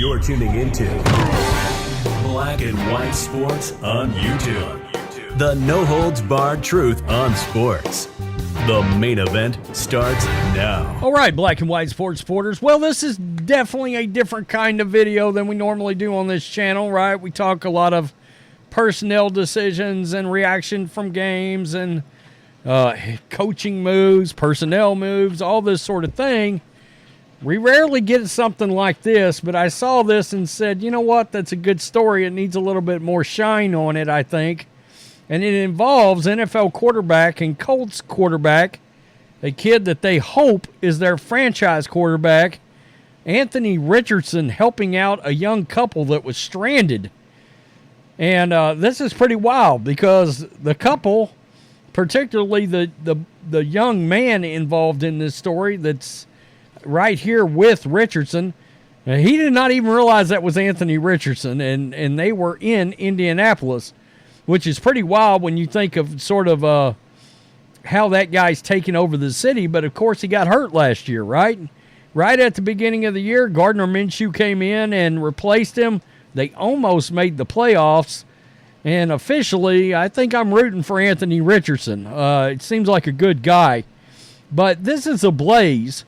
You're tuning into Black and White Sports on YouTube. The no-holds-barred truth on sports. The main event starts now. All right, Black and White Sports supporters. Well, this is definitely a different kind of video than we normally do on this channel, right? We talk a lot of personnel decisions and reaction from games and coaching moves, personnel moves, all this sort of thing. We rarely get something like this, but I saw this and said, you know what, that's a good story. It needs a little bit more shine on it, I think. And it involves NFL quarterback and Colts quarterback, a kid that they hope is their franchise quarterback, Anthony Richardson, helping out a young couple that was stranded. And this is pretty wild because the couple, particularly the young man involved in this story that's right here with Richardson, he did not even realize that was Anthony Richardson, and they were in Indianapolis, which is pretty wild when you think of sort of how that guy's taken over the city. But, of course, he got hurt last year, right? Right at the beginning of the year, Gardner Minshew came in and replaced him. They almost made the playoffs. And officially, I think I'm rooting for Anthony Richardson. It seems like a good guy. But this is a blaze.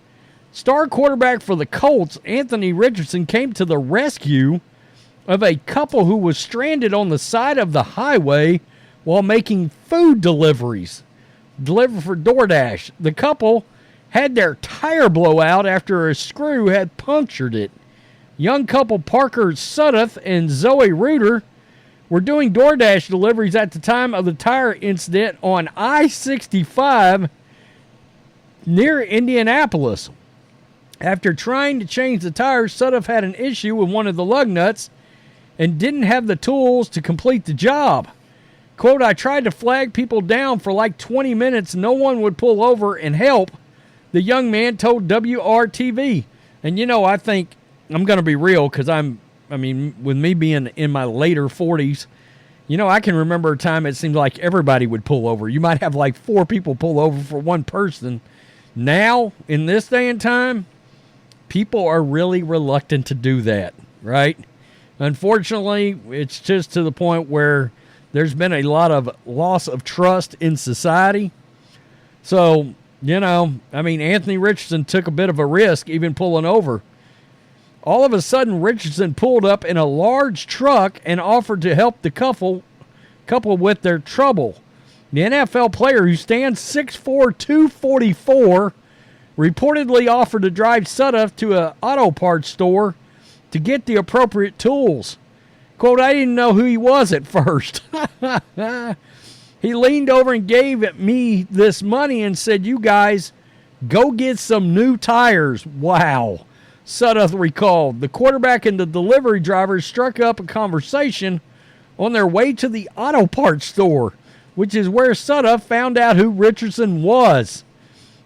Star quarterback for the Colts, Anthony Richardson, came to the rescue of a couple who was stranded on the side of the highway while making food deliveries. Delivered for DoorDash. The couple had their tire blow out after a screw had punctured it. Young couple Parker Sudduth and Zoe Reuter were doing DoorDash deliveries at the time of the tire incident on I-65 near Indianapolis. After trying to change the tires, Sudduth had an issue with one of the lug nuts and didn't have the tools to complete the job. Quote, I tried to flag people down for like 20 minutes. No one would pull over and help, the young man told WRTV. And, you know, I think I'm going to be real because with me being in my later 40s, you know, I can remember a time it seemed like everybody would pull over. You might have like 4 people pull over for one person. Now, in this day and time, people are really reluctant to do that, right? Unfortunately, it's just to the point where there's been a lot of loss of trust in society. So, you know, Anthony Richardson took a bit of a risk even pulling over. All of a sudden, Richardson pulled up in a large truck and offered to help the couple with their trouble. The NFL player, who stands 6'4", 244, reportedly offered to drive Sudduth to an auto parts store to get the appropriate tools. Quote, I didn't know who he was at first. He leaned over and gave me this money and said, you guys, go get some new tires. Wow. Sudduth recalled. The quarterback and the delivery driver struck up a conversation on their way to the auto parts store, which is where Sudduth found out who Richardson was.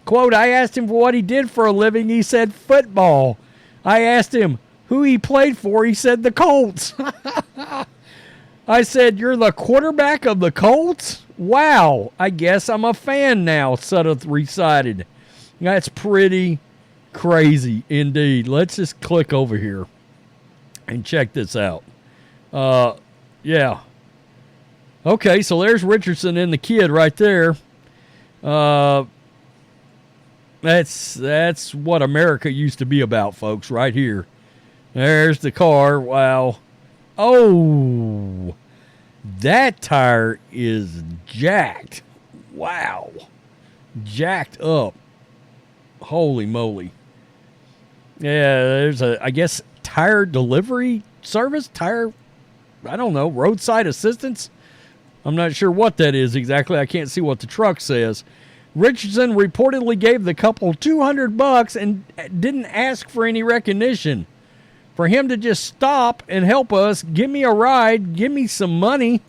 Quote, I asked him for what he did for a living. He said football. I asked him who he played for. He said the Colts. I said, you're the quarterback of the Colts? Wow, I guess I'm a fan now, Sudduth recited. That's pretty crazy indeed. Let's just click over here and check this out. Yeah. Okay, so there's Richardson and the kid right there. That's what America used to be about, folks, right here. There's the car. Wow. Oh, that tire is jacked. Wow. Jacked up. Holy moly. Yeah, there's I guess, tire delivery service? I don't know, roadside assistance? I'm not sure what that is exactly. I can't see what the truck says. Richardson reportedly gave the couple $200 and didn't ask for any recognition. For him to just stop and help us, give me a ride, give me some money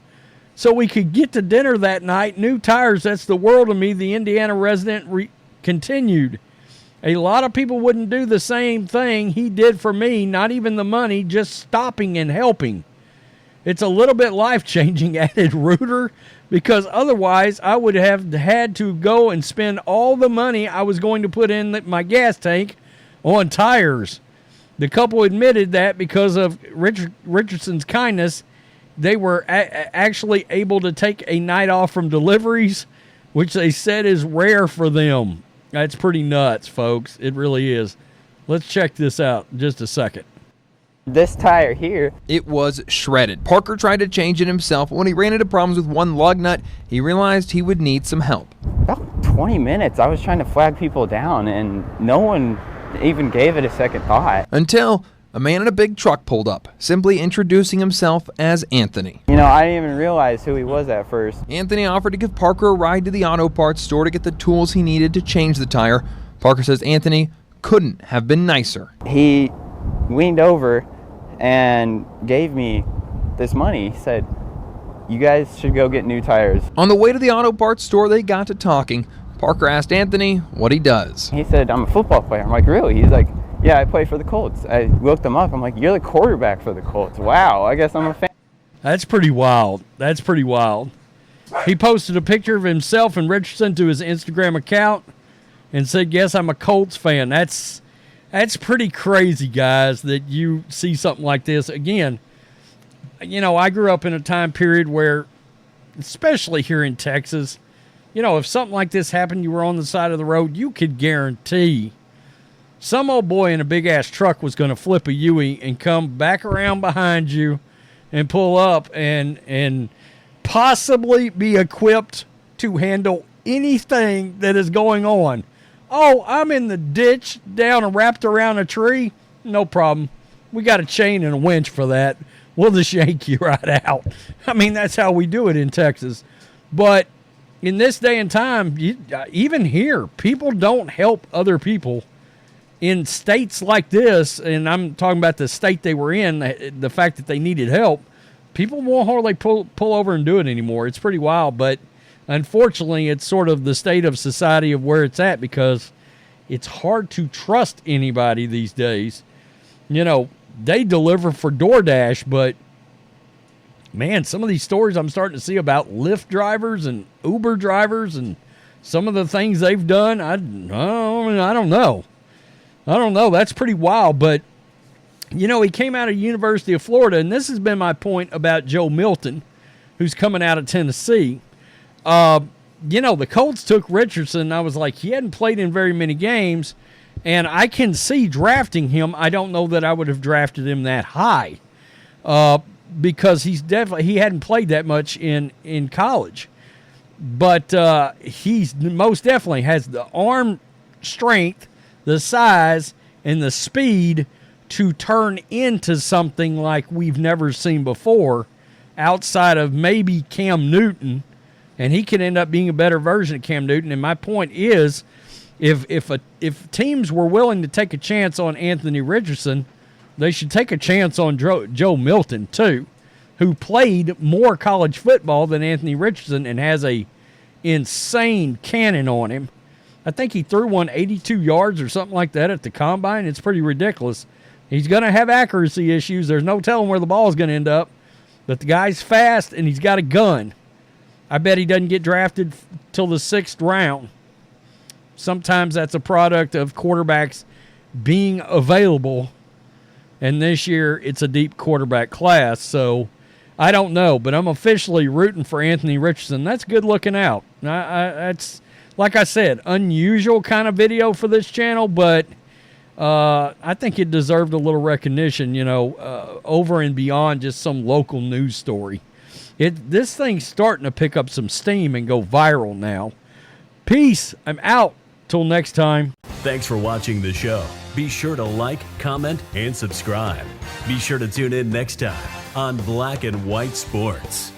so we could get to dinner that night. New tires, that's the world to me, the Indiana resident continued. A lot of people wouldn't do the same thing he did for me, not even the money, just stopping and helping. It's a little bit life-changing, added Reuter, because otherwise I would have had to go and spend all the money I was going to put in my gas tank on tires. The couple admitted that because of Richardson's kindness, they were actually able to take a night off from deliveries, which they said is rare for them. That's pretty nuts, folks. It really is. Let's check this out in just a second. This tire here, it was shredded. Parker tried to change it himself. When he ran into problems with one lug nut, he realized he would need some help. about 20 minutes, I was trying to flag people down, and no one even gave it a second thought. Until a man in a big truck pulled up, simply introducing himself as Anthony. You know, I didn't even realize who he was at first. Anthony offered to give Parker a ride to the auto parts store to get the tools he needed to change the tire. Parker says Anthony couldn't have been nicer. He leaned over and gave me this money. He said, "You guys should go get new tires." On the way to the auto parts store, they got to talking. Parker asked Anthony what he does. He said, "I'm a football player." I'm like, "Really?" He's like, "Yeah, I play for the Colts." I looked him up. I'm like, "You're the quarterback for the Colts. Wow, I guess I'm a fan." That's pretty wild. That's pretty wild. He posted a picture of himself and Richardson to his Instagram account and said, "Yes, I'm a Colts fan." That's pretty crazy, guys, that you see something like this. Again, you know, I grew up in a time period where, especially here in Texas, you know, if something like this happened, you were on the side of the road, you could guarantee some old boy in a big-ass truck was going to flip a Yui and come back around behind you and pull up and possibly be equipped to handle anything that is going on. Oh, I'm in the ditch down and wrapped around a tree. No problem. We got a chain and a winch for that. We'll just yank you right out. I mean, that's how we do it in Texas. But in this day and time, even here, people don't help other people. In states like this, and I'm talking about the state they were in, the fact that they needed help, people won't hardly pull over and do it anymore. It's pretty wild, but unfortunately, it's sort of the state of society of where it's at because it's hard to trust anybody these days. You know, they deliver for DoorDash, but man, some of these stories I'm starting to see about Lyft drivers and Uber drivers and some of the things they've done, I don't know. I don't know. That's pretty wild. But, you know, he came out of University of Florida, and this has been my point about Joe Milton, who's coming out of Tennessee. You know, the Colts took Richardson. I was like, he hadn't played in very many games, and I can see drafting him. I don't know that I would have drafted him that high because he hadn't played that much in college. But he's most definitely has the arm strength, the size, and the speed to turn into something like we've never seen before outside of maybe Cam Newton, and he could end up being a better version of Cam Newton. And my point is, if teams were willing to take a chance on Anthony Richardson, they should take a chance on Joe Milton too, who played more college football than Anthony Richardson and has a insane cannon on him. I think he threw one 82 yards or something like that at the combine. It's pretty ridiculous. He's going to have accuracy issues. There's no telling where the ball is going to end up. But the guy's fast, and he's got a gun. I bet he doesn't get drafted till the 6th round. Sometimes that's a product of quarterbacks being available. And this year, it's a deep quarterback class. So I don't know, but I'm officially rooting for Anthony Richardson. That's good looking out. That's, like I said, unusual kind of video for this channel, but I think it deserved a little recognition, you know, over and beyond just some local news story. This thing's starting to pick up some steam and go viral now. Peace. I'm out. Till next time. Thanks for watching the show. Be sure to like, comment, and subscribe. Be sure to tune in next time on Black and White Sports.